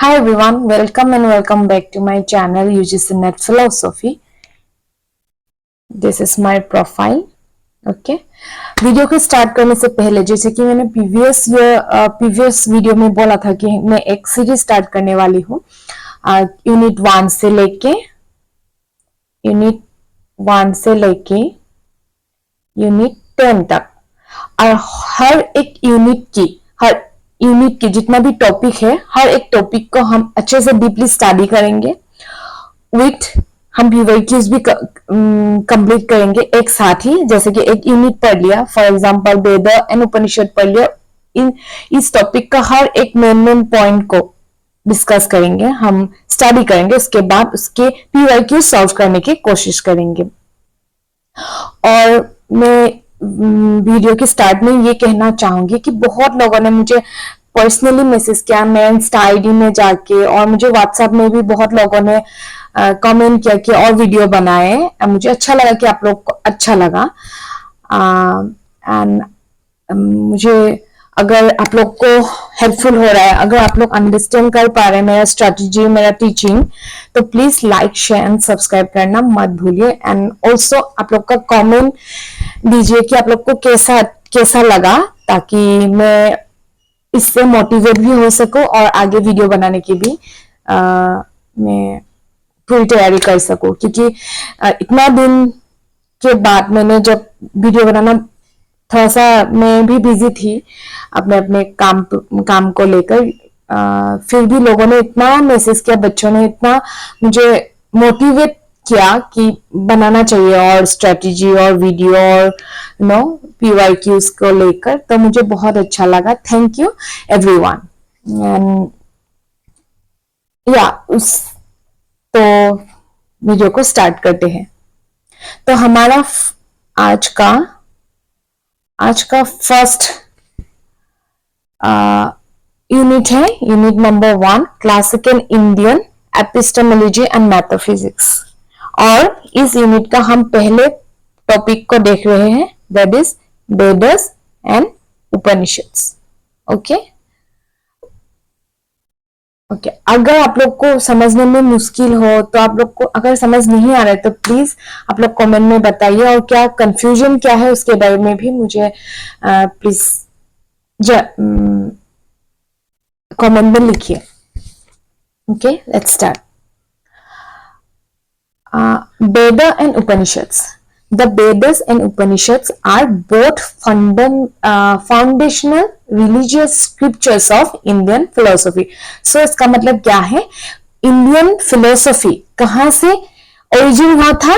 Hi everyone, welcome and welcome back to my channel UGC Net Philosophy. This is my profile. Okay. Video को start करने से पहले जैसे कि मैंने प्रीवियस वीडियो में बोला था कि मैं एक सीरीज स्टार्ट करने वाली हूँ यूनिट 1 से लेके यूनिट 10 तक, और हर एक यूनिट की जितना भी टॉपिक है, हर एक टॉपिक को हम अच्छे से डीपली स्टडी करेंगे विथ हम पीवाईक्यूज भी कंप्लीट करेंगे एक साथ ही। जैसे कि एक यूनिट पढ़ लिया, फॉर एग्जांपल वेद एंड उपनिषद पढ़ लिया, इस टॉपिक का हर एक मेन पॉइंट को डिस्कस करेंगे, हम स्टडी करेंगे, उसके बाद उसके पीवाईक्यू सॉल्व करने की कोशिश करेंगे। और मैं वीडियो के स्टार्ट में ये कहना चाहूंगी कि बहुत लोगों ने मुझे पर्सनली मैसेज किया, मैं इंस्टा आईडी में जाके, और मुझे व्हाट्सएप में भी बहुत लोगों ने कमेंट किया कि और वीडियो बनाए। मुझे अच्छा लगा कि आप लोग को अच्छा लगा। एंड मुझे अगर आप लोग को हेल्पफुल हो रहा है, अगर आप लोग अंडरस्टैंड कर पा रहे हैं मेरा स्ट्रेटजी, मेरा टीचिंग, तो please like share and subscribe करना मत भूलिए। एंड ऑल्सो आप लोग का कमेंट दीजिए कि आप लोग को कैसा लगा, ताकि मैं इससे मोटिवेट भी हो सकूं और आगे वीडियो बनाने की भी मैं पूरी तैयारी कर सकूं। क्योंकि इतना दिन के बाद मैंने जब वीडियो बनाना, थोड़ा सा मैं भी बिजी थी अपने काम को लेकर, फिर भी लोगों ने इतना मैसेज किया, बच्चों ने इतना मुझे मोटिवेट किया कि बनाना चाहिए और स्ट्रेटजी और वीडियो और पीवाईक्यूज को लेकर, तो मुझे बहुत अच्छा लगा। Thank you everyone. एंड तो वीडियो को स्टार्ट करते हैं। तो हमारा आज का फर्स्ट यूनिट है unit number 1, classical Indian epistemology and metaphysics. और इस यूनिट का हम पहले टॉपिक को देख रहे हैं, that is Vedas and Upanishads. Okay, अगर आप लोग को समझने में मुश्किल हो, तो आप लोग को अगर समझ नहीं आ रहा है तो प्लीज आप लोग कमेंट में बताइए, और क्या कंफ्यूजन क्या है उसके बारे में भी मुझे प्लीज कमेंट में लिखिए। Okay, let's start. Veda and Upanishads. The Vedas and Upanishads are both foundational religious scriptures of Indian philosophy. So इसका मतलब क्या है? इंडियन फिलोसफी कहां से ओरिजिन हुआ था?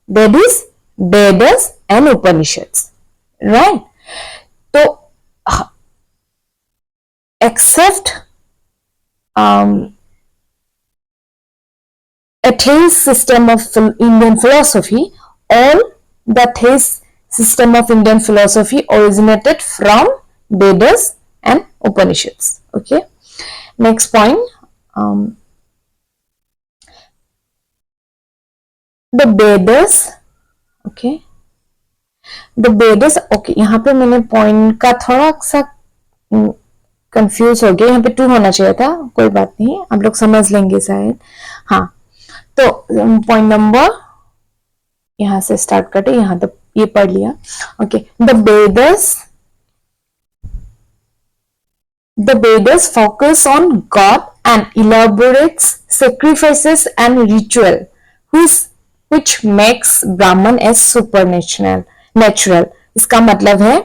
That is Vedas and Upanishads, right? तो except atheist system of Indian philosophy, all the atheist system of Indian philosophy originated from Vedas and Upanishads. Okay, next point. The Vedas. Okay, the Vedas. Okay, यहाँ पे मैंने point का थोड़ा सा confuse हो गया, यहाँ पे 2 होना चाहिए था, कोई बात नहीं, आप लोग समझ लेंगे शायद। हाँ, तो पॉइंट नंबर यहां से स्टार्ट करते, यहां तक ये पढ़ लिया। Okay, the Vedas focus on God and elaborates sacrifices and ritual which makes Brahman as supernatural। इसका मतलब है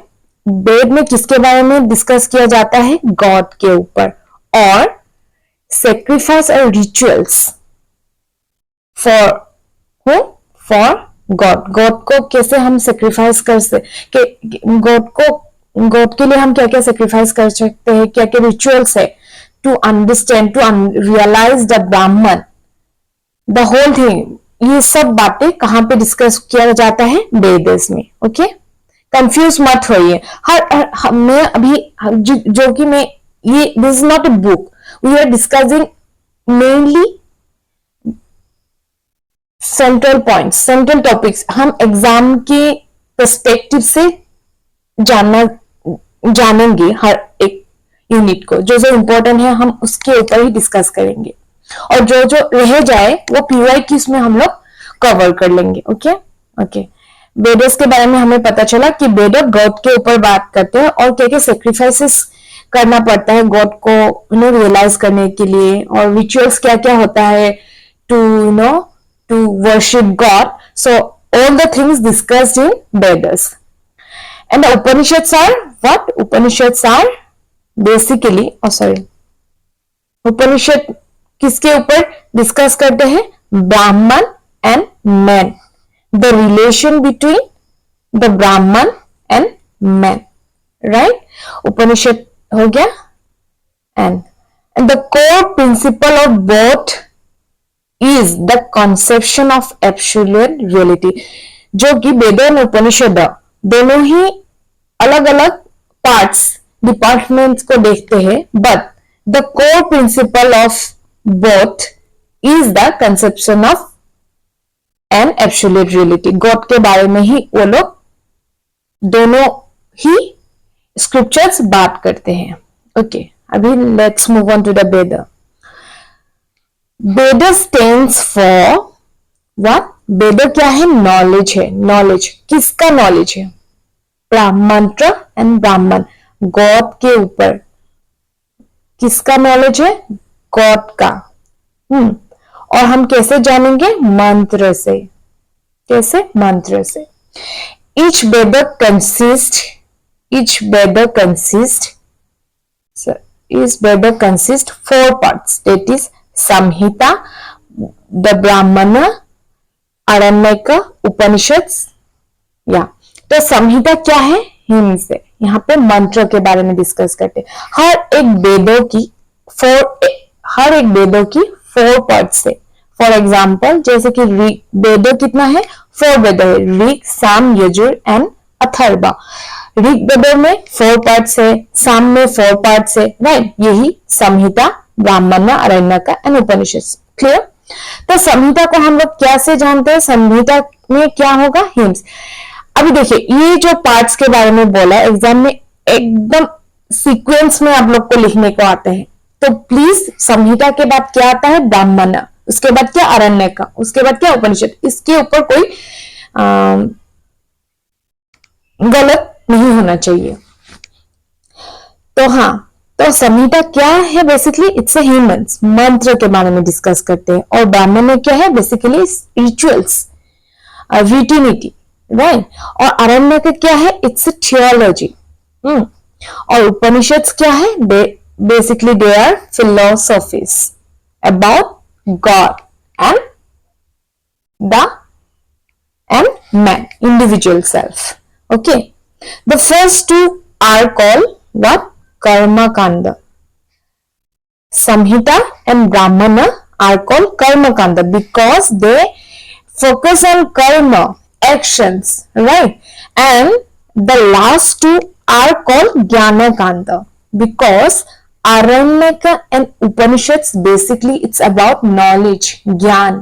वेद में किसके बारे में डिस्कस किया जाता है? गॉड के ऊपर, और सेक्रीफाइस और रिचुअल्स फॉर गॉड को कैसे हम सेक्रीफाइस कर सकते, गॉड के लिए हम क्या क्या सेक्रीफाइस कर सकते हैं, क्या क्या रिचुअल्स है, to understand, to realize the Brahman, the whole thing. ये सब बातें कहां पे डिस्कस किया जाता है? वेदस में। ओके, कंफ्यूज मत होइए। मैं अभी जो कि मैं ये this is not a book, we are discussing mainly central points, central topics. हम एग्जाम के पर्सपेक्टिव से जानेंगे हर एक यूनिट को, जो जो इम्पोर्टेंट है हम उसके ऊपर ही डिस्कस करेंगे, और जो जो रह जाए वो पीवाई क्यूज में हम लोग कवर कर लेंगे। Okay okay. वेदर्स के बारे में हमें पता चला कि वेदर गॉड के ऊपर बात करते हैं और क्या क्या सेक्रीफाइसेस करना पड़ता है गॉड को रियलाइज करने के लिए, और रिचुअल्स क्या क्या होता है to worship God. So all the things discussed in Vedas. And Upanishads are what? Upanishads are basically Upanishad किसके ऊपर डिस्कस करते हैं? Brahman and man, the relation between the Brahman and man, right? Upanishad हो गया। And the core principle of both is the conception of absolute reality, जो कि वेद और उपनिषद दोनों ही अलग अलग पार्ट्स, डिपार्टमेंट्स को देखते हैं, but the core principle of both is the conception of an absolute reality. God के बारे में ही वो लोग दोनों ही स्क्रिप्चर्स बात करते हैं। ओके, अभी let's move on to the Veda. Veda stands for what? Veda क्या है? नॉलेज है। नॉलेज किसका नॉलेज है? मंत्र एंड ब्राह्मण, गॉड के ऊपर किसका नॉलेज है? गॉड का। और हम कैसे जानेंगे? मंत्र से। कैसे? मंत्र से। Each Veda consists four parts, that is Samhita, the Brahmana, Aranyaka, Upanishads। या तो संहिता क्या है? हिम्स है। यहाँ पे मंत्र के बारे में डिस्कस करते हैं। हर एक वेदों की फोर पार्ट्स है। फॉर एग्जाम्पल जैसे कि वेदों कितना है? 4 वेद है, ऋग, साम, यजुर एंड अथर्वा। ऋग वेदों में 4 पार्ट्स है, साम में 4 पार्ट्स है, राइट? यही संहिता, ब्राह्मण, आरण्यक एंड उपनिषद। क्लियर? तो संहिता को हम लोग कैसे जानते हैं? संहिता में क्या होगा? हिम्स। अभी देखिए, ये जो पार्ट्स के बारे में बोला एग्जाम में एकदम सीक्वेंस में आप लोग को लिखने को आते हैं, तो प्लीज संहिता के बाद क्या आता है? ब्राह्मण, उसके बाद क्या? आरण्यक, उसके बाद क्या? उपनिषद। इसके ऊपर कोई गलत नहीं होना चाहिए। तो हाँ, तो संहिता क्या है? बेसिकली इट्स अ ह्यूमंस, मंत्र के बारे में डिस्कस करते हैं। और ब्राह्मण में क्या है? बेसिकली रिचुअल्स, रिटिनिटी, राइट? और आरण्यक क्या है? It's a theology. और उपनिषद क्या है? Basically they are philosophies about God and man, individual self. Okay, the first two are called what? Karma Kanda. Samhita and Brahmana are called Karma Kanda because they focus on karma, actions, right? And the last two are called Jnana Kanda because Aranyaka and Upanishads basically it's about knowledge, Gyan,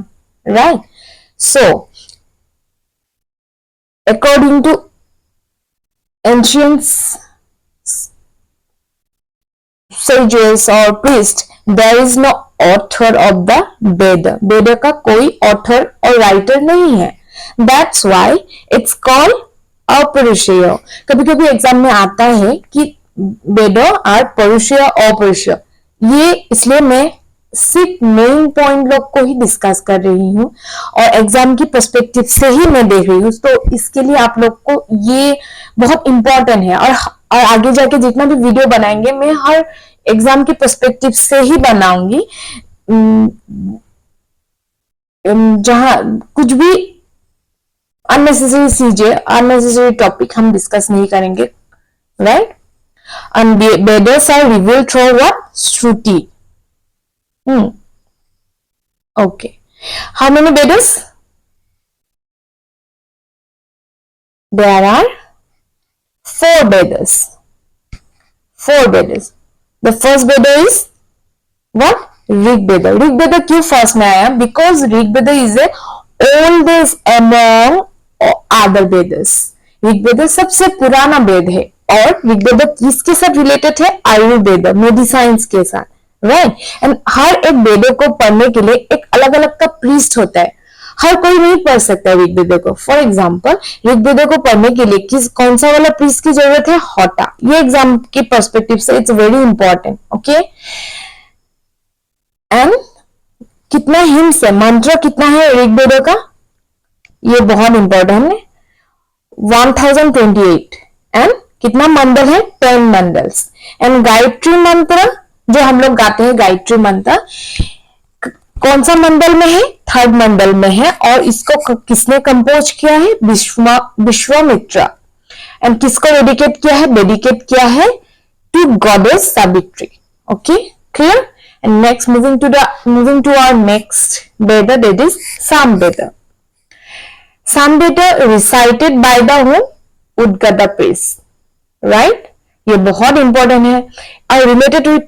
right? So, according to ancient sages or priests, there is no author of the Veda. Veda का कोई author और writer नहीं है. That's why it's called अपरुषेय। कभी कभी exam में आता है कि वेद आर परुषेय, अपरुषेय। ये इसलिए मैं सिर्फ मेन पॉइंट लोग को ही डिस्कस कर रही हूँ और एग्जाम की पर्सपेक्टिव से ही मैं देख रही हूँ, तो इसके लिए आप लोग को ये बहुत इंपॉर्टेंट है। और आगे जाके जितना भी वीडियो बनाएंगे मैं हर एग्जाम की पर्सपेक्टिव से ही बनाऊंगी। जहां कुछ भी अननेसेसरी चीजें, अननेसेसरी टॉपिक हम डिस्कस नहीं करेंगे, right? And Vedas are revealed through what? Shruti. Okay. How many Vedas? There are 4 Vedas. 4 Vedas. The first Veda is what? Rig Veda. Rig Veda क्यों फर्स्ट में आया? Because Rig Veda is the oldest among other Vedas. Rigveda सबसे पुराना वेद है और ऋग्वेद किसके साथ related है? आयुर्वेद, मेडिसाइंस के साथ, राइट। एंड हर एक वेदों को पढ़ने के लिए एक अलग अलग का प्रीस्ट होता है, हर कोई नहीं पढ़ सकता ऋग्वेद को। फॉर एग्जाम्पल ऋग्वेद को पढ़ने के लिए कौन सा वाला प्रीस्ट की जरूरत है? होता। ये एग्जाम के पर्सपेक्टिव से it's very important, okay. And कितना हिम्स है, मंत्र कितना है ऋग्वेद का? ये बहुत इंपॉर्टेंट है, 1028। एंड कितना मंडल है? 10 मंडल्स। एंड गायत्री मंत्र जो हम लोग गाते हैं, गायत्री मंत्र कौन सा मंडल में है? 3rd मंडल में है। और इसको किसने कंपोज किया है? विश्वामित्र। एंड किसको डेडिकेट किया है? डेडिकेट किया है to goddess Savitri, okay, clear. And next moving to our next Veda, that is Samveda. Samveda recited by the who? Udgata priest, right? ये बहुत इंपॉर्टेंट है। और related with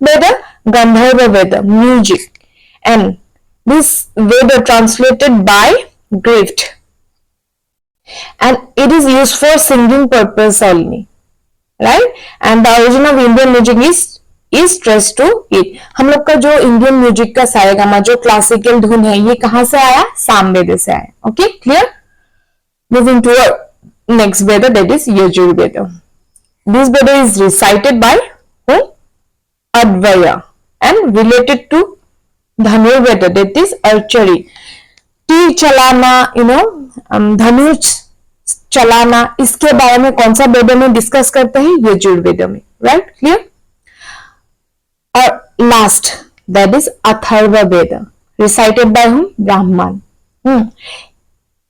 Veda, Gandharva Veda, music. And this Veda translated by Grift. And it is used for singing purpose only, right? And the origin of Indian music is traced to it. हम लोग का जो Indian music का सारेगामा जो classical धुन है, ये कहां से आया? सामवेद से आया, okay, clear. Moving to our next Veda, that is Yajurveda. This Veda is recited by who? Advaya and related to Dhanurveda, that is archery. तीर चलाना, धनुष चलाना, इसके बारे में कौन सा वेद में डिस्कस करते हैं? यजुर्वेद में, राइट, क्लियर। और last that is Atharva Veda, recited by हूं? ब्राह्मण।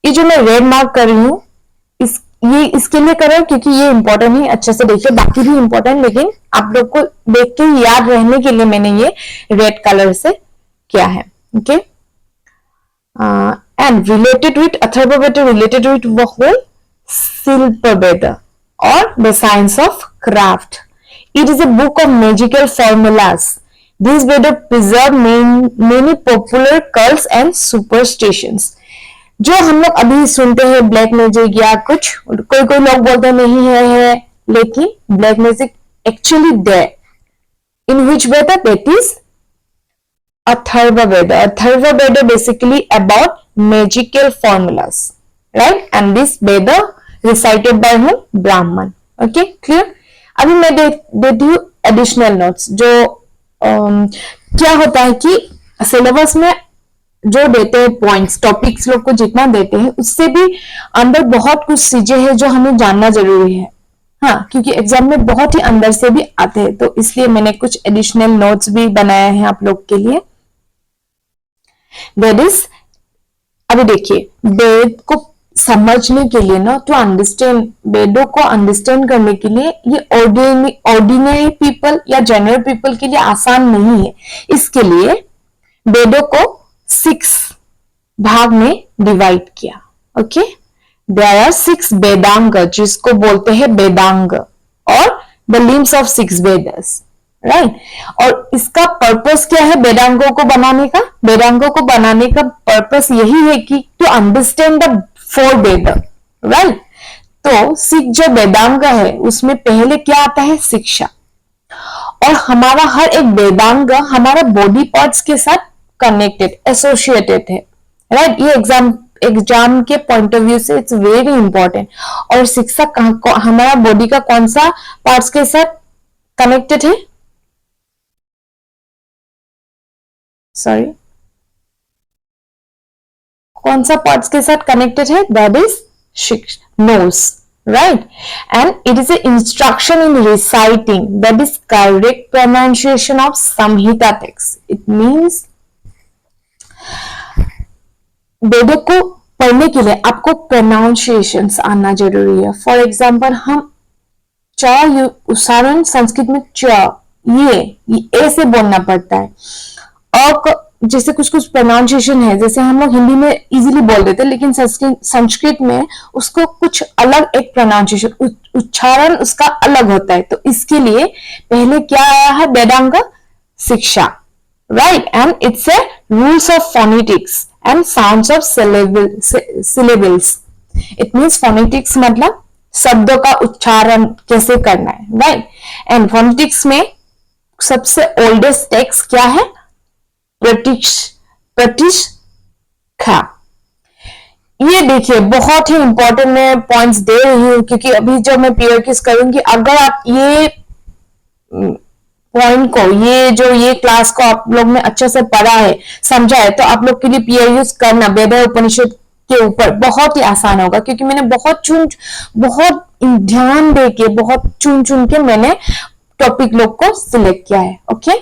ये जो मैं रेड मार्क कर रही हूं, ये इसके लिए कर रहा हूं क्योंकि ये इंपॉर्टेंट है, अच्छे से देखिए, बाकी भी इंपॉर्टेंट, लेकिन आप लोग को देख के याद रहने के लिए मैंने ये रेड कलर से किया है, okay. And related with Atharvaveda, related with whole Shilpaveda और the science of craft. It is a book of magical formulas. This Veda preserve many popular cults and superstitions. जो हम लोग अभी सुनते हैं ब्लैक मैजिक या कुछ, कोई लोग बोलते नहीं है, लेकिन black magic actually there in which Veda? That is Atharvaveda. Atharvaveda basically about magical formulas, right? And this Veda recited by whom? Brahman. Okay, clear? अभी मैं देती हूँ एडिशनल नोट्स। जो क्या होता है कि सिलेबस में जो देते हैं पॉइंट्स, टॉपिक्स लोग को जितना देते हैं, उससे भी अंदर बहुत कुछ चीजें हैं जो हमें जानना जरूरी है, हाँ, क्योंकि एग्जाम में बहुत ही अंदर से भी आते हैं, तो इसलिए मैंने कुछ एडिशनल नोट्स भी बनाए हैं आप लोग के लिए। दैट इज, अभी देखिए, वेद को समझने के लिए ना, टू अंडरस्टैंड, वेदों को अंडरस्टैंड करने के लिए ये ऑर्डिनरी पीपल या जनरल पीपल के लिए आसान नहीं है। इसके लिए वेदों को 6 भाग में डिवाइड किया, ओके। देयर आर 6 वेदांग, जिसको बोलते हैं वेदांग, और the limbs of 6 Vedas, right. और इसका पर्पस क्या है वेदांगों को बनाने का? वेदांगों को बनाने का पर्पस यही है कि to understand the 4 Veda, right. तो 6 जो वेदांग है उसमें पहले क्या आता है? शिक्षा। और हमारा हर एक वेदांग हमारा बॉडी पार्ट्स के साथ कनेक्टेड, एसोसिएटेड है, राइट। ये एग्जाम के पॉइंट ऑफ व्यू से इट्स वेरी इंपॉर्टेंट। और शिक्षा हमारा बॉडी का कौन सा पार्ट्स के साथ कनेक्टेड है? सॉरी, कौन सा पार्ट्स के साथ कनेक्टेड है? That is nose, right? And it is an instruction in reciting, that is correct pronunciation of Samhita text. It means वेदों को पढ़ने के लिए आपको प्रोनाउंसिएशंस आना जरूरी है। फॉर एग्जाम्पल, हम च उच्चारण संस्कृत में ये ए से बोलना पड़ता है, और जैसे कुछ कुछ प्रोनाउंसिएशन है, जैसे हम लोग हिंदी में इजीली बोल देते हैं, लेकिन संस्कृत में उसको कुछ अलग एक प्रोनाउंसिएशन, उच्चारण उसका अलग होता है। तो इसके लिए पहले क्या आया है? वेदांग शिक्षा, right. And it's a rules of phonetics and sounds of syllables. It means phonetics मतलब शब्दों का उच्चारण कैसे करना है, राइट। एंड फोनेटिक्स में सबसे ओल्डेस्ट टेक्स्ट क्या है? प्रतीक्षा। ये देखिए बहुत ही इंपॉर्टेंट मैं पॉइंट्स दे रही हूं, क्योंकि अभी जब मैं पीयर किस करूंगी, अगर आप ये पॉइंट को, ये क्लास को आप लोग ने अच्छे से पढ़ा है, समझा है, तो आप लोग के लिए पीयर यूज करना वेद उपनिषद के ऊपर बहुत ही आसान होगा, क्योंकि मैंने बहुत ध्यान दे के, बहुत चुन के मैंने टॉपिक लोग को सिलेक्ट किया है। Okay,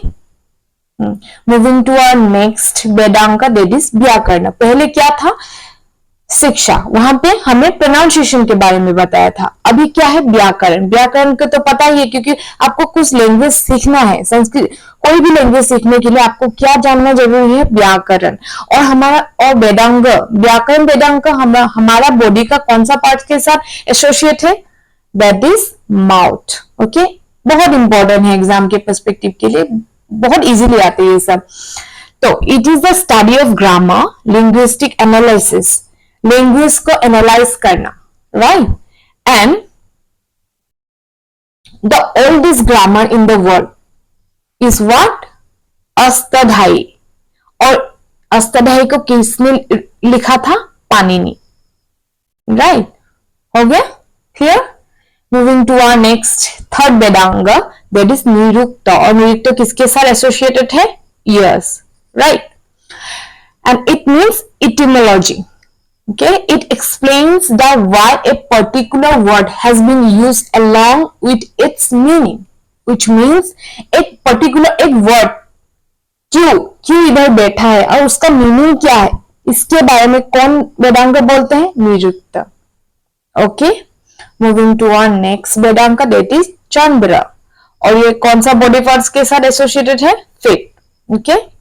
moving to our next Vedanga, that is Vyakarana. पहले क्या था? शिक्षा, वहां पे हमें प्रोनाउंसिएशन के बारे में बताया था। अभी क्या है? व्याकरण। व्याकरण का तो पता ही है, क्योंकि आपको कुछ लैंग्वेज सीखना है, संस्कृत कोई भी लैंग्वेज सीखने के लिए आपको क्या जानना जरूरी है? व्याकरण। और वेदांग, व्याकरण वेदांग हमारा बॉडी का कौन सा पार्ट के साथ एसोसिएट है? That is mouth. ओके, बहुत इंपॉर्टेंट है एग्जाम के पर्सपेक्टिव के लिए, बहुत इजीली आते हैं ये सब। तो it is the study of grammar, linguistic analysis, language को एनालाइज करना, right. And the oldest grammar in the world is what? Ashtadhyayi. और अष्टाध्यायी को किसने लिखा था? पाणिनि, राइट। हो गया clear? Moving to our next third Vedanga, that is Nirukta. और निरुक्त किसके साथ एसोसिएटेड है? Years, right. And it means etymology. Okay, it explains the why a particular word has been used along with its meaning, which means एक word क्यों इधर बैठा है और उसका मीनिंग क्या है, इसके बारे में कौन वेदांग बोलते हैं? Nirukta. Okay, moving to our next Vedanga, that is Chandra. और ये कौन सा बॉडी पार्ट्स के साथ एसोसिएटेड है? Feet. Okay,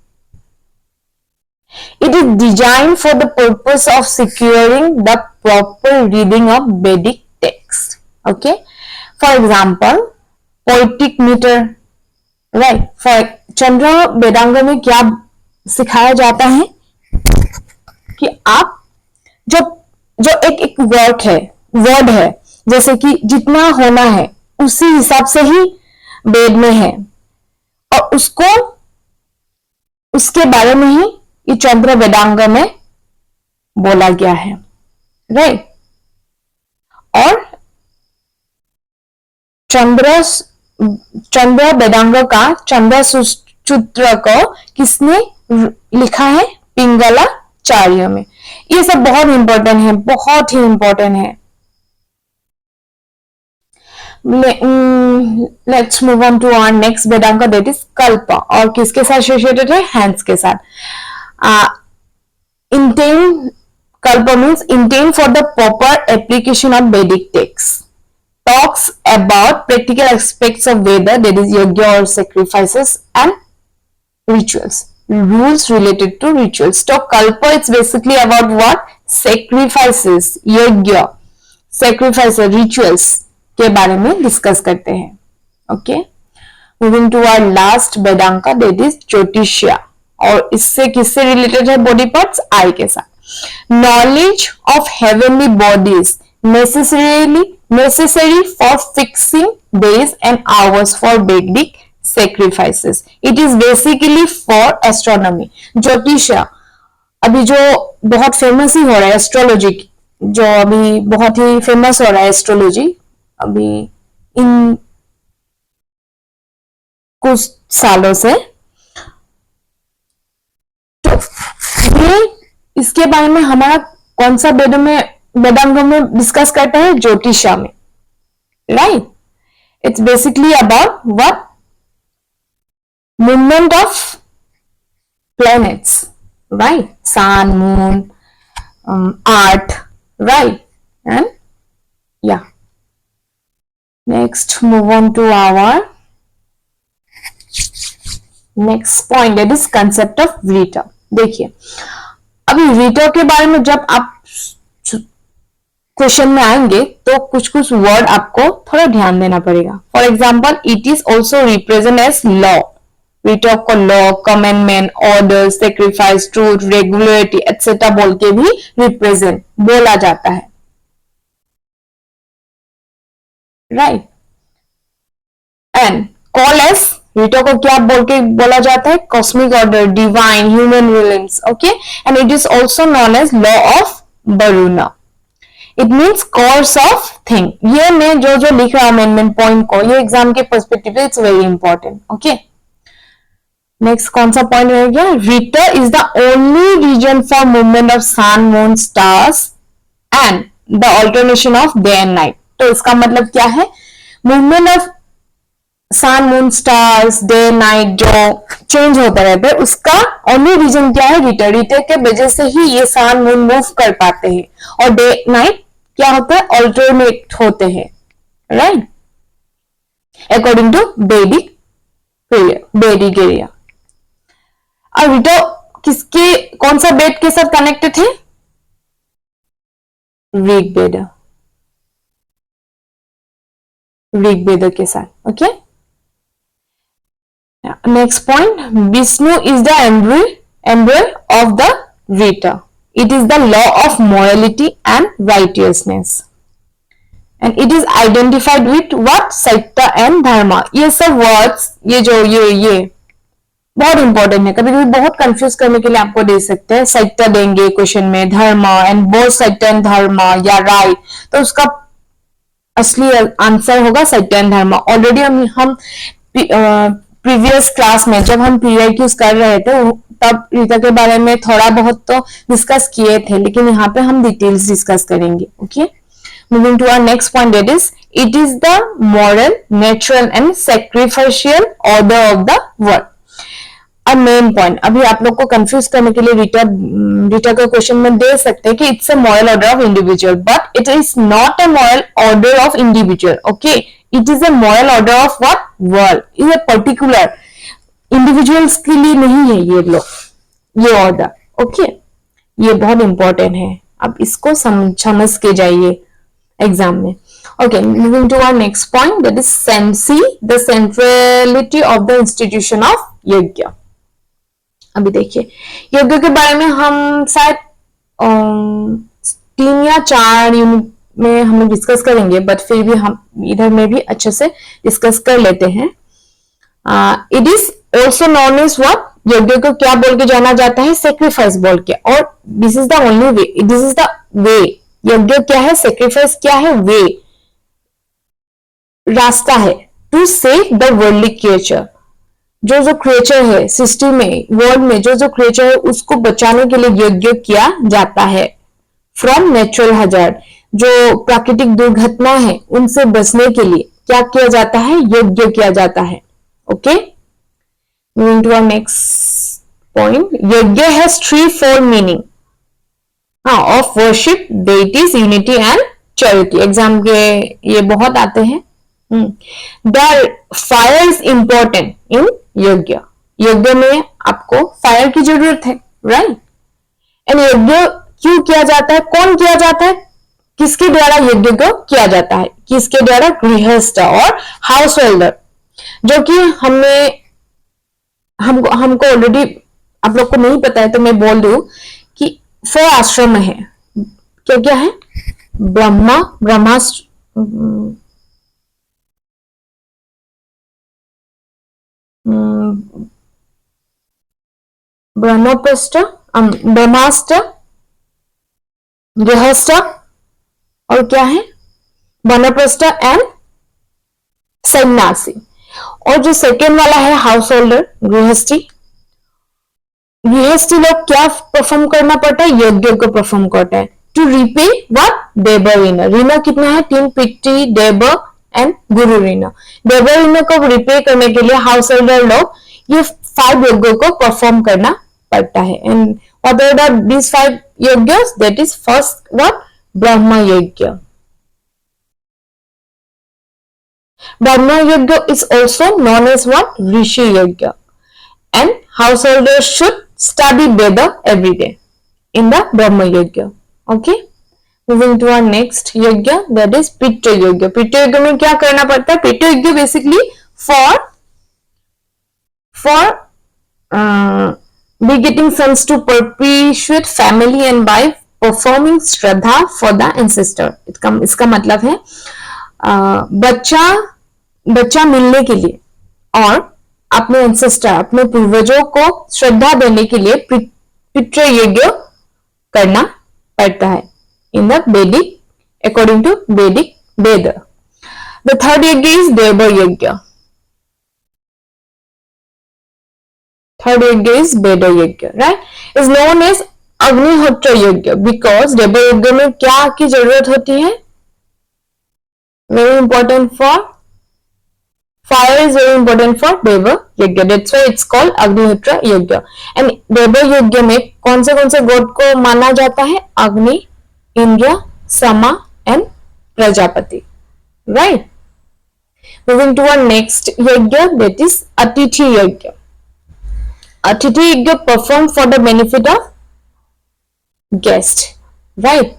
it is designed for the purpose of securing the proper reading of Vedic text. Okay, for example, poetic meter, right? For चंद्र वेदांग में क्या सिखाया जाता है कि आप जो एक वर्ड है, जैसे कि जितना होना है उसी हिसाब से ही वेद में है, और उसके बारे में ही ये चंद्र वेदांग में बोला गया है, राइट। और चंद्र वेदांग का चंद्र सूत्र को किसने लिखा है? पिंगलाचार्य में। ये सब बहुत इंपॉर्टेंट है, बहुत ही इंपॉर्टेंट है। Let's move on to our next Vedanga, that is Kalpa. और किसके साथ एसोसिएटेड है? हैंड्स के साथ। Kalpa means intend for the proper application of Vedic texts. Talks about practical aspects of Veda, that is yajna or sacrifices, and rituals. Rules related to rituals. So Kalpa is basically about what? Sacrifices, yajna, sacrifices, rituals के बारे में discuss करते हैं। Okay, moving to our last Vedanga, that is Jyotishya. और इससे किससे related है? Body parts, आई के साथ। Knowledge of heavenly bodies necessary for fixing days and hours for Vedic sacrifices. It is basically for astronomy. ज्योतिष्य अभी जो बहुत फेमस ही हो रहा है, एस्ट्रोलॉजी जो अभी बहुत ही फेमस हो रहा है, एस्ट्रोलॉजी अभी इन कुछ सालों से, तो ये इसके बारे में हमारा कौन सा वेदांग में डिस्कस करता है? ज्योतिषा में, right. It's basically about what? Movement of planets, right, sun, moon, earth, right, and या next move on to our next point, that is concept of Rita. देखिए अभी रीटा के बारे में जब आप क्वेश्चन में आएंगे तो कुछ वर्ड आपको थोड़ा ध्यान देना पड़ेगा। For example, it is also represent as law. Rita को law, commandment, order, sacrifice, truth, regularity etcetera बोल के भी रिप्रेजेंट बोला जाता है, राइट। एंड कॉलेस रीटा को क्या बोल के बोला जाता है? कॉस्मिक ऑर्डर, डिवाइन, ह्यूमन विलियंस, okay. And it is also known as law of Varuna. It means course of thing. ये मैं जो जो लिख रहा हूं अमेंडमेंट पॉइंट को, ये एग्जाम के पर्सपेक्टिव से it's very important, okay. Next कौन सा पॉइंट रह गया? Rita is the only reason for movement of sun, moon, stars and the alternation of day and night. तो इसका मतलब क्या है? Movement of sun, moon, stars, day night जो चेंज होता रहता है, उसका ओनली रीजन क्या है? रीटर। रीटर के वजह से ही ये सन मून मूव कर पाते हैं, और डे नाइट क्या होता है? ऑल्टरनेट होते हैं, राइट, अकॉर्डिंग टू वैदिक एरिया। और रीटर किसके, कौन सा वेद के साथ कनेक्टेड थे? ऋग्वेद के साथ, okay. Next point, Vishnu is the emperor of the Rita. It is the law of morality and righteousness and it is identified with what? Satya and dharma. ये सब वर्ड्स, ये जो ये बहुत इंपॉर्टेंट है, कभी कभी बहुत कंफ्यूज करने के लिए आपको दे सकते हैं। सत्य देंगे क्वेश्चन में, धर्म एंड बोथ सत्य एंड धर्म या राइट, तो उसका असली आंसर होगा सत्य एंड धर्म। ऑलरेडी हम प्रीवियस क्लास में जब हम PIQs कर रहे थे तब रीटा के बारे में थोड़ा बहुत तो डिस्कस किए थे, लेकिन यहाँ पे हम डिटेल्स डिस्कस करेंगे, okay. Moving to our next point, that is it is the moral, natural and sacrificial order of the world. अब मेन पॉइंट, अभी आप लोग को कंफ्यूज करने के लिए रीटा का क्वेश्चन में दे सकते हैं कि it's a moral order of individual, but it is not a moral order of individual, okay. It is a moral order of what? World. Is a particular, individuals के लिए नहीं है ये ऑर्डर, ओके। ये बहुत इंपॉर्टेंट है, आप इसको समझ के जाइए एग्जाम में, okay. Moving to our next point, that is सेंसी, the centrality of the institution of yajna. अभी देखिए, यज्ञ के बारे में हम शायद 3 या 4 यूनिट में हम डिस्कस करेंगे, बट फिर भी हम इधर में भी अच्छे से डिस्कस कर लेते हैं। It is also known as what? Yajna को क्या बोल के जाना जाता है? सेक्रीफाइस बोल के। और this is the only way, this is the way. यज्ञ क्या है? सेक्रीफाइस क्या है? वे, रास्ता है to save the worldly creature. जो क्रिएचर है सृष्टि में, वर्ल्ड में जो क्रिएचर है, उसको बचाने के लिए यज्ञ किया जाता है। फ्रॉम नेचुरल हजार्ड, जो प्राकृतिक दुर्घटना है उनसे बचने के लिए क्या किया जाता है? यज्ञ किया जाता है, okay. Moving to our next point, yajna has 3-4 meaning of worship, deities, unity and charity. Exam के ये बहुत आते हैं। The fire is important in yajna. Yajna में आपको फायर की जरूरत है, राइट। एंड यज्ञ क्यों किया जाता है? कौन किया जाता है? किसके द्वारा यज्ञ को किया जाता है? किसके द्वारा? गृहस्थ और हाउस होल्डर, जो कि हमको ऑलरेडी, आप लोग को नहीं पता है तो मैं बोल दूं कि 4 आश्रम है। क्या क्या है? ब्रह्मास्त्र, ब्रह्मपुत्र, ब्रह्मास्त्र, गृहस्थ और क्या है? वानप्रस्थ एंड सन्यासी। और जो सेकेंड वाला है हाउस होल्डर, गृहस्थी। गृहस्थी लोग क्या परफॉर्म करना पड़ता है? यज्ञ को परफॉर्म करता है टू रिपे व्हाट? देव ऋण। ऋण कितना है? 3 पितृ, देव एंड गुरु ऋण। देव ऋण को रिपे करने के लिए हाउस होल्डर लोग ये 5 यज्ञों को परफॉर्म करना पड़ता है। एंड व्हाट आर these 5 यज्ञs? That is first what? ब्रह्म यज्ञ। ब्रह्म यज्ञ is also known as what? ऋषि यज्ञ। And householders should study Veda every day in the ब्रह्म यज्ञ, okay? Moving to our next यज्ञ, that is पितृ यज्ञ। पितृ यज्ञ में क्या करना पड़ता है? पितृ यज्ञ basically for begetting sons to perpetuate family and by performing Shraddha for the ancestor। इसका मतलब है बच्चा बच्चा मिलने के लिए और अपने एंसेस्टर, अपने पूर्वजों को श्रद्धा देने के लिए पितृ यज्ञ करना पड़ता है in the Vedic, according to Vedic Veda. The third yajna is Deva Yajna. Third yajna is Veda Yajna, right? Is known as अग्निहोत्र यज्ञ because देव यज्ञ में क्या की जरूरत होती है? Very important for fire is very important for Deva Yajna. That's why it's called Agnihotra Yajna. And Deva Yajna में कौन से गॉड को माना जाता है? अग्नि, इंद्र, समा and Prajapati. Right? Moving to our next yajna, that is Atithi Yajna. Atithi Yajna performed for the benefit of guest. Right?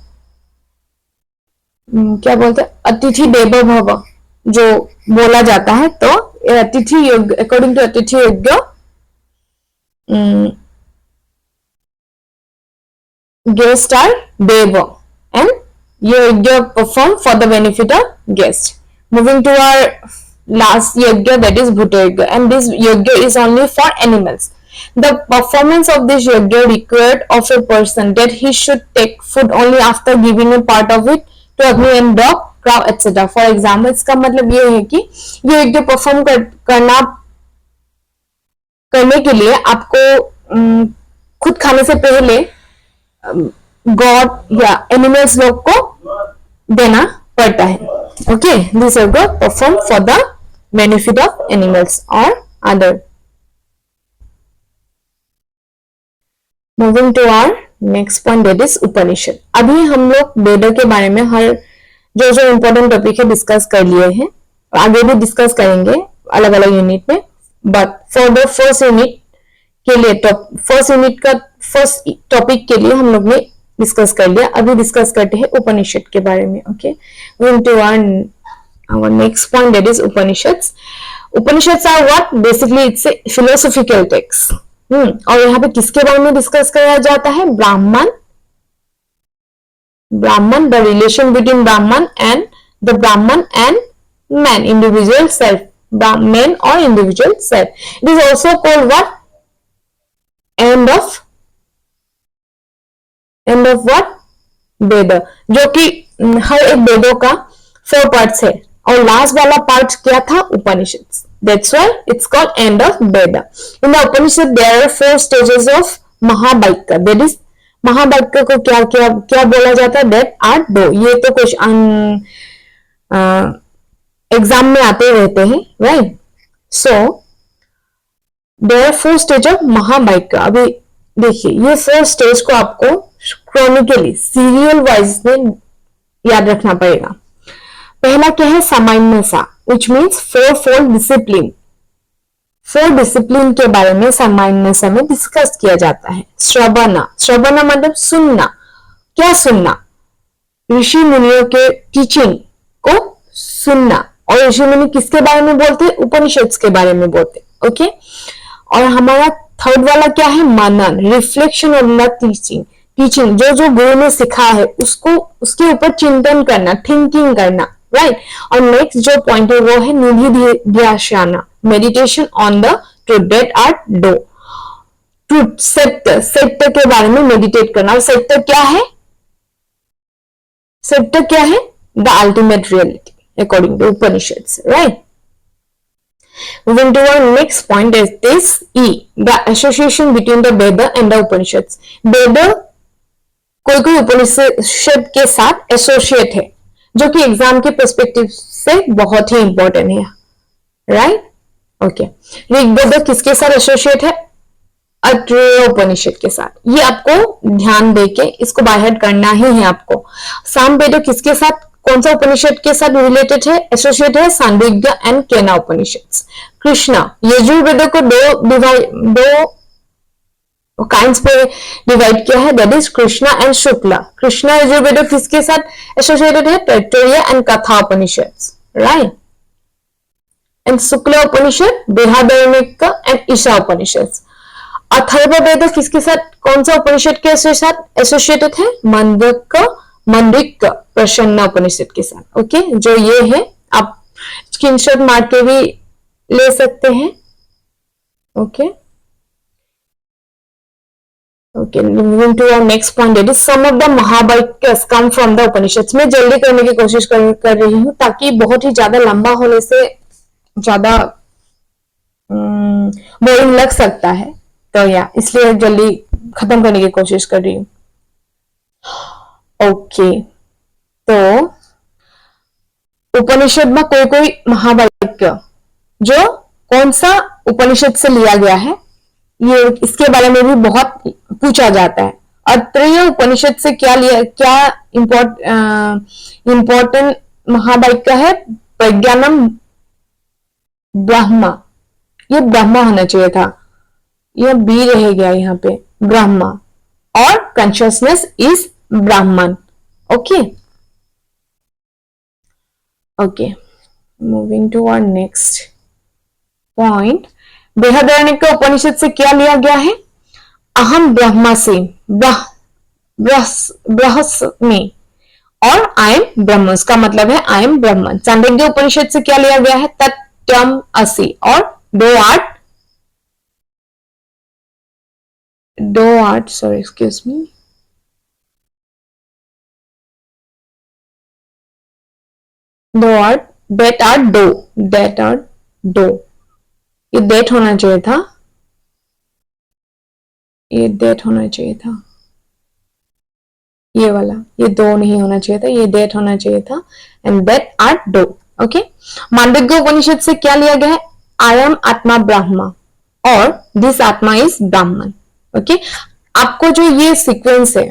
क्या बोलते हैं? अतिथि देवो भव जो बोला जाता है, तो अतिथि यज्ञ, अकॉर्डिंग टू अतिथि यज्ञ, गेस्ट आर देव एंड ये यज्ञ perform for the benefit of guest. Moving to our last yajna, that is Bhuta Yajna, and this yajna is only for animals. The performance of this yajna required of a person that he should take food only after giving a part of it to Agni and dog, cow, etc. For example, इसका मतलब ये है कि ये यज्ञ perform करने के लिए आपको खुद खाने से पहले गॉड या एनिमल्स लोग को देना पड़ता है. Okay, this yajna performed for the benefit of animals or other. Moving to our next point, that is Upanishad. अभी हम लोग वेद के बारे में हर जो इम्पोर्टेंट टॉपिक है डिस्कस कर लिए हैं, आगे भी डिस्कस करेंगे अलग अलग यूनिट में. But for the first unit के लिए, फर्स्ट टॉपिक के लिए हम लोग ने डिस्कस कर लिया. अभी डिस्कस करते हैं उपनिषद के बारे में. Okay, going to our next point, that is Upanishads. Upanishads are what? Basically it's a philosophical text. और यहाँ पे किसके बारे में डिस्कस किया जाता है? ब्राह्मण, the relation between Brahman and the Brahman and man, individual self, man or individual self. It is also called what? End of what? वेद, जो कि हर एक वेदों का 4 पार्ट्स है और लास्ट वाला पार्ट क्या था? उपनिषद. That's why it's called end of Veda. In the Upanishad there are 4 stages of महावाक्य. That is, महावाक्य को क्या बोला जाता है? That are 2. ये तो कुछ एग्जाम में आते रहते हैं, right? So there are 4 stages of महावाक्य. अभी देखिए, ये 4 स्टेज को आपको क्रोनिकली सीरियल वाइज में याद रखना पड़ेगा. पहला क्या है? सामान्यसा, which means 4-fold discipline. 4 discipline के बारे में सामान्यसा में डिस्कस किया जाता है. श्रवण मतलब सुनना. क्या सुनना? ऋषि मुनियों के टीचिंग को सुनना. और ऋषि मुनि किसके बारे में बोलते हैं? उपनिषद के बारे में बोलते हैं. ओके, और हमारा थर्ड वाला क्या है? मनन, रिफ्लेक्शन ऑन द टीचिंग. जो गुरु ने सिखा है उसके ऊपर चिंतन करना, थिंकिंग करना, राइट. और नेक्स्ट जो पॉइंट है वो है nididhyasana, meditation on the truth. That are 2. Truth, सत्य के बारे में मेडिटेट करना. और सत्य क्या है? The ultimate reality according to Upanishads, right. Moving to our next point is this E, the association between the Veda and the Upanishads. Veda कोई उपनिषद के साथ एसोसिएट है, जो कि एग्जाम के पर्सपेक्टिव से बहुत ही इंपॉर्टेंट है, राइट. ओके, ऋग्वेद किसके साथ एसोसिएट है? अत्रेय उपनिषद के साथ. ये आपको ध्यान देके इसको बाहर करना ही है आपको. सामवेद किसके साथ, कौन सा उपनिषद के साथ रिलेटेड है, एसोसिएट है? सांडिल्य एंड केना उपनिषद. कृष्णा, यजुर्वेद को दो काइंड्स पे डिवाइड किया है, that is Krishna and Shukla. Krishna Yajurveda किसके साथ एसोसिएटेड है? Taittiriya and Katha Upanishad, right. And Shukla Upanishad Brihadaranyaka and Isha Upanishad. Atharvaveda किसके साथ, कौन सा उपनिषद के साथ एसोसिएटेड है? मंडक प्रसन्न उपनिषद के साथ। ओके, जो ये है आप स्क्रीनशॉट मार के भी ले सकते हैं। Okay okay, moving to our next point, it is some of the Mahavakyas come from the Upanishad. मैं जल्दी करने की कोशिश कर रही हूँ ताकि बहुत ही ज्यादा लंबा होने से ज्यादा बोरिंग लग सकता है, तो या इसलिए जल्दी खत्म करने की कोशिश कर रही हूँ। ओके, तो उपनिषद में कोई कोई महावाक्य जो कौन सा उपनिषद से लिया गया है, ये इसके बारे में भी बहुत पूछा जाता है। अत्रेय उपनिषद से क्या लिया, क्या इंपॉर्टेंट महावाक्य है? प्रज्ञानम ब्रह्मा, ये ब्रह्मा होना चाहिए था, यह बी रह गया यहाँ पे, ब्रह्मा, और consciousness is Brahman. Okay okay, moving to our next point, Brihadaranyaka Upanishad से क्या लिया गया है? अहम ब्रह्मास्मि, ब्रह्मास्मि, और आई एम ब्रह्म, इसका मतलब है आई एम ब्रह्मन। चांदोग्य उपनिषद से क्या लिया गया है? तत्त्वम असि, और दो आर्ट सॉरी एक्सक्यूज मी, दो आर्ट डेट आर दो, ये डेट होना चाहिए था, ये डेट होना चाहिए था, ये वाला, ये दो नहीं होना चाहिए था, ये डेट होना चाहिए था, एंड डेट आर दो। ओके, मांडव्य उपनिषद से क्या लिया गया है? आई एम आत्मा ब्रह्मा, और दिस आत्मा इज ब्राह्मण। ओके, आपको जो ये सीक्वेंस है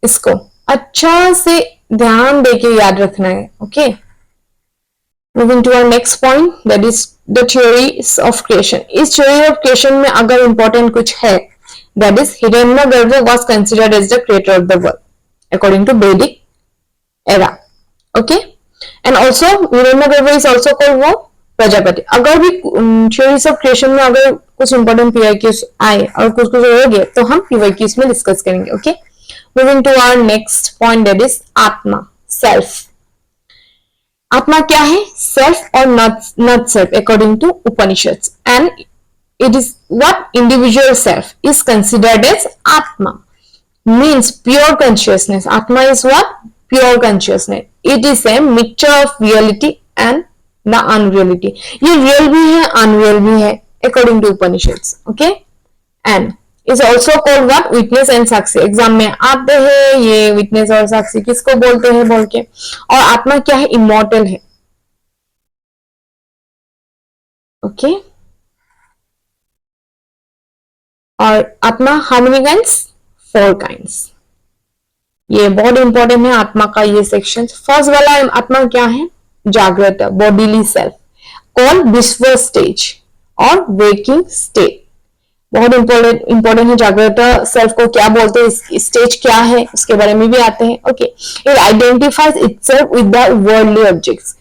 इसको अच्छा से ध्यान देके याद रखना है। Okay, moving to our next point, that is the theories of creation. इस थ्योरी ऑफ क्रिएशन में अगर इंपॉर्टेंट कुछ है, that is Hiranyagarbha was considered as the creator of the world according to Vedic era. Okay, and also Hiranyagarbha is also called वो प्रजापति। अगर भी theories of creation में अगर कुछ इंपॉर्टेंट पीवाईक्यूज आए और कुछ कुछ हो गए तो हम पीवाईक्यूज में डिस्कस करेंगे। Okay, moving to our next point, that is atman, self. Atman क्या है? सेल्फ और not self according to Upanishad, and it is what individual self is considered as atman, means pure consciousness. Atman is what? Pure consciousness. It is a mixture of reality and the unreality. ये real भी है, unreal भी है according to Upanishad. Okay, and is also called what? Witness and Sakshi. Exam में आते हैं ये witness और साक्षी किसको बोलते हैं बोल के। और आत्मा क्या है? इमॉर्टल है। ओके, और आत्मा हाउ मेनी काइंड्स? 4 काइंड्स। ये बहुत इंपॉर्टेंट है आत्मा का ये सेक्शन। फर्स्ट वाला आत्मा क्या है? जागृत, बॉडीली सेल्फ, कॉल्ड विश्व स्टेज और वेकिंग स्टेट। बहुत इंपॉर्टेंट है। जागृत सेल्फ को क्या बोलते हैं, स्टेज क्या है उसके बारे में भी आते हैं। Okay, it identifies itself with the worldly objects.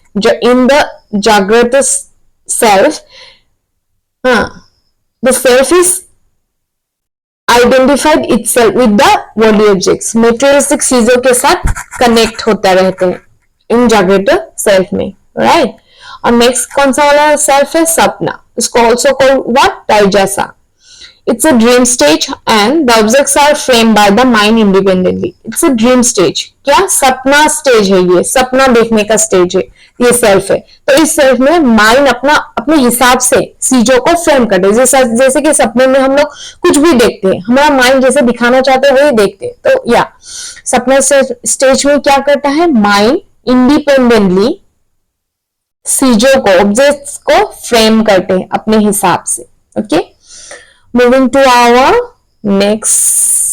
In the jagrat self, the self is identified itself with the worldly objects. Materialistic चीजों के साथ कनेक्ट होता रहते हैं इन जागृत सेल्फ में, राइट। और नेक्स्ट कौन सा वाला सेल्फ है? सपना, इसको also called what? Taijasa. It's a dream stage and the objects are framed by the mind independently. It's a dream stage. क्या? सपना स्टेज है, ये सपना देखने का स्टेज है, ये सेल्फ है। तो इस सेल्फ में माइंड अपने हिसाब से चीजों को फ्रेम करते हैं। जैसे कि सपने में हम लोग कुछ भी देखते हैं, हमारा माइंड जैसे दिखाना चाहते हैं वही देखते हैं। तो या सपना स्टेज में क्या करता है? माइंड इंडिपेंडेंटली चीजों को, ऑब्जेक्ट्स को फ्रेम करते हैं अपने हिसाब से। Okay, moving to our next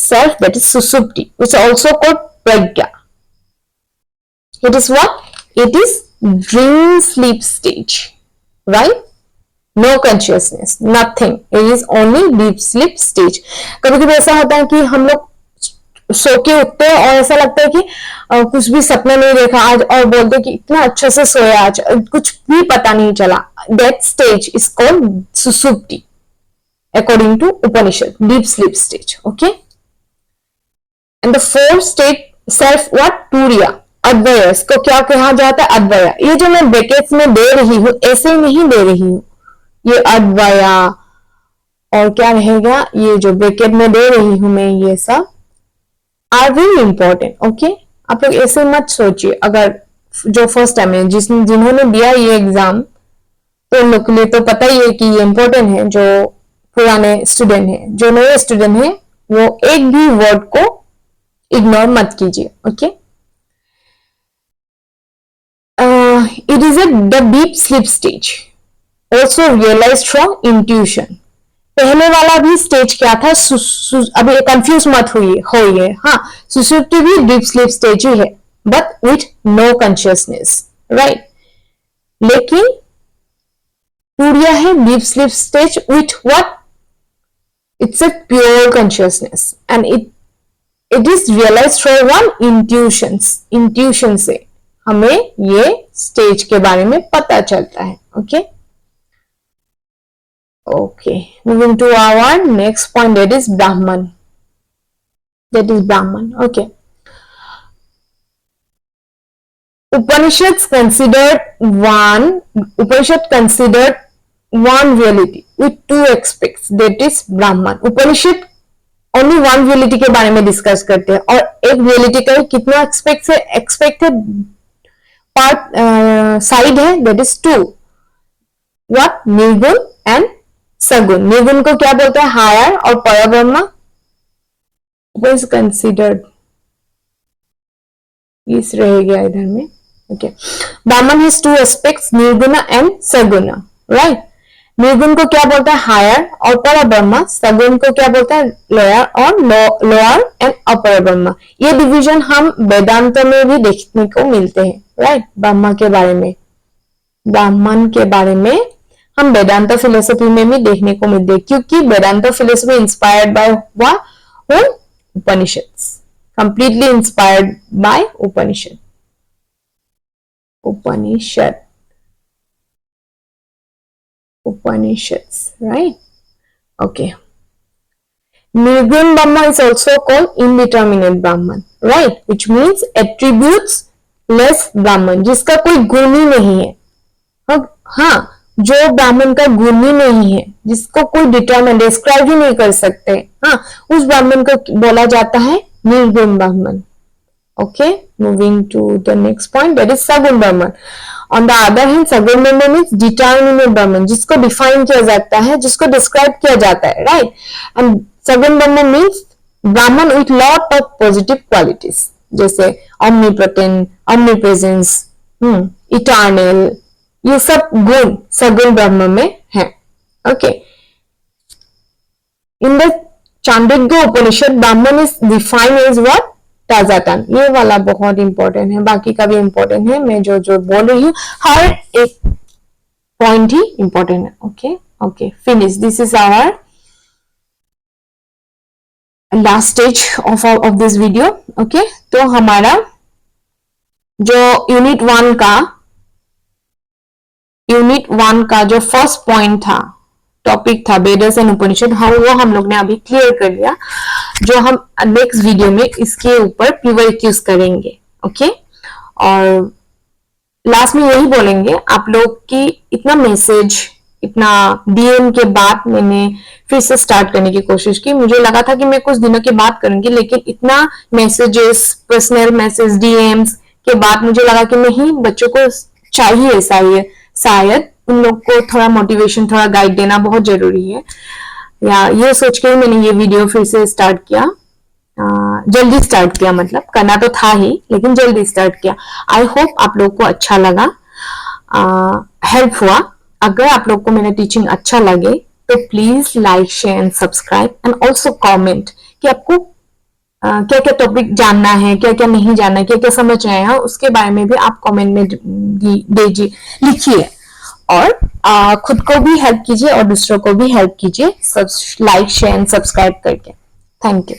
self, that is susupti, which is also called pragya. It is what? It is dream sleep stage, right? No consciousness, nothing. It is only deep sleep stage. कभी कभी ऐसा होता है कि हम लोग सो के उठते हैं और ऐसा लगता है कि कुछ भी सपना नहीं देखा आज, और बोलते हैं कि इतना अच्छे से सोया आज, कुछ भी पता नहीं चला। That stage is called susupti according to Upanishad, deep sleep stage. Okay, and the fourth state self, what? Turiya. अद्वयस को क्या कहा जाता है? अद्वय। ये जो मैं ब्रैकेट्स में दे रही हूं ऐसे नहीं दे रही हूं, ये अद्वया और क्या रहेगा, ये जो ब्रैकेट में दे रही हूं मैं, ये सब आर वेरी इंपॉर्टेंट। ओके, आप लोग ऐसे मत सोचिए। अगर जो फर्स्ट टाइम है जिन्होंने दिया ये एग्जाम, तो उन लोग के लिए तो पता ही है कि ये इंपॉर्टेंट है। जो पुराने स्टूडेंट है, जो नए स्टूडेंट है, वो एक भी वर्ड को इग्नोर मत कीजिए। Okay, it is the deep sleep stage, also realized from intuition. पहले वाला भी स्टेज क्या था? अभी कंफ्यूज मत होइए। हाँ, सुसुप्ति भी डीप स्लीप स्टेज ही है, but with no consciousness, right. लेकिन टूरिया है deep sleep stage with what? It's a pure consciousness and it is realized from one intuition से हमें ये स्टेज के बारे में पता चलता है। Okay, okay, moving to our next point, that is Brahman. Okay, Upanishads considered one reality with two aspects, that is Brahman. Upanishad only one reality के बारे में डिस्कस करते हैं, और एक रियलिटी का कितना एक्सपेक्ट है, पार्ट साइड है, दैट इज टू। व्हाट? निर्गुण एंड सगुण। निर्गुण को क्या बोलते हैं? हायर, और परब्रह्म इज कंसिडर्ड, इस रह गया इधर में। ओके, ब्राह्मण हैज टू एस्पेक्ट्स, निर्गुण एंड सगुण, राइट। निर्गुण को क्या बोलता है? हायर और परब्रह्म। सगुण को क्या बोलता है? लोअर और लोअर एंड अपर ब्रह्म। ये डिवीजन हम वेदांत में भी देखने को मिलते हैं, राइट। ब्रह्म के बारे में, ब्राह्मण के बारे में हम वेदांत फिलोसफी में भी देखने को मिलते हैं, क्योंकि Vedanta philosophy inspired by Upanishads, completely inspired by Upanishads, right? Okay. Nirgun Brahma is also called indeterminate Brahman, right? Which means attributes less Brahman, जिसका कोई गुण ही नहीं है। हाँ, जो ब्राह्मण का गुण ही नहीं है, जिसको कोई डिटरमिन डिस्क्राइब ही नहीं कर सकते, हाँ, उस ब्राह्मण को बोला जाता है निर्गुण ब्राह्मण। Okay, moving to the next point, that is Sagun Brahman. On the other hand, Sagun Brahman means determinate Brahman, जिसको डिफाइन किया जाता है, जिसको डिस्क्राइब किया जाता है, right? And Sagun Brahman means Brahman with lot of positive qualities, जैसे omnipotent, omnipresence, eternal, ये सब गुण सगुण ब्रह्म में है। Okay. In the Chandogya Upanishad, Brahman is defined as what? ताजातन। ये वाला बहुत इंपॉर्टेंट है, बाकी का भी इंपॉर्टेंट है। मैं जो बोल रही हूँ हर एक पॉइंट ही इंपॉर्टेंट है। Okay, okay, finish. This is our last stage of this video. Okay, तो हमारा जो यूनिट वन का जो फर्स्ट पॉइंट था, टॉपिक था वेदस एंड उपनिषद, वो हम लोग ने अभी क्लियर कर लिया। जो हम नेक्स्ट वीडियो में इसके ऊपर प्रीवियस यूज करेंगे। ओके, और लास्ट में यही बोलेंगे आप लोग की इतना मैसेज, इतना डीएम के बाद मैंने फिर से स्टार्ट करने की कोशिश की। मुझे लगा था कि मैं कुछ दिनों के बाद करूंगी, लेकिन इतना मैसेजेस, पर्सनल मैसेज, डीएम्स के बाद मुझे लगा कि नहीं, बच्चों को चाहिए ऐसा ही, शायद उन लोग को थोड़ा मोटिवेशन, थोड़ा गाइड देना बहुत जरूरी है। या ये सोच के मैंने ये वीडियो फिर से स्टार्ट किया, जल्दी स्टार्ट किया, मतलब करना तो था ही लेकिन जल्दी स्टार्ट किया। आई होप आप लोग को अच्छा लगा, हेल्प हुआ। अगर आप लोग को मेरा टीचिंग अच्छा लगे तो please like, share and subscribe and also comment कि आपको क्या क्या टॉपिक जानना है, क्या क्या नहीं जानना है, क्या क्या समझ आए हैं, उसके बारे में भी आप कमेंट में दीजिए, लिखिए। और खुद को भी हेल्प कीजिए और दूसरों को भी हेल्प कीजिए, सब लाइक, शेयर एंड सब्सक्राइब करके। Thank you.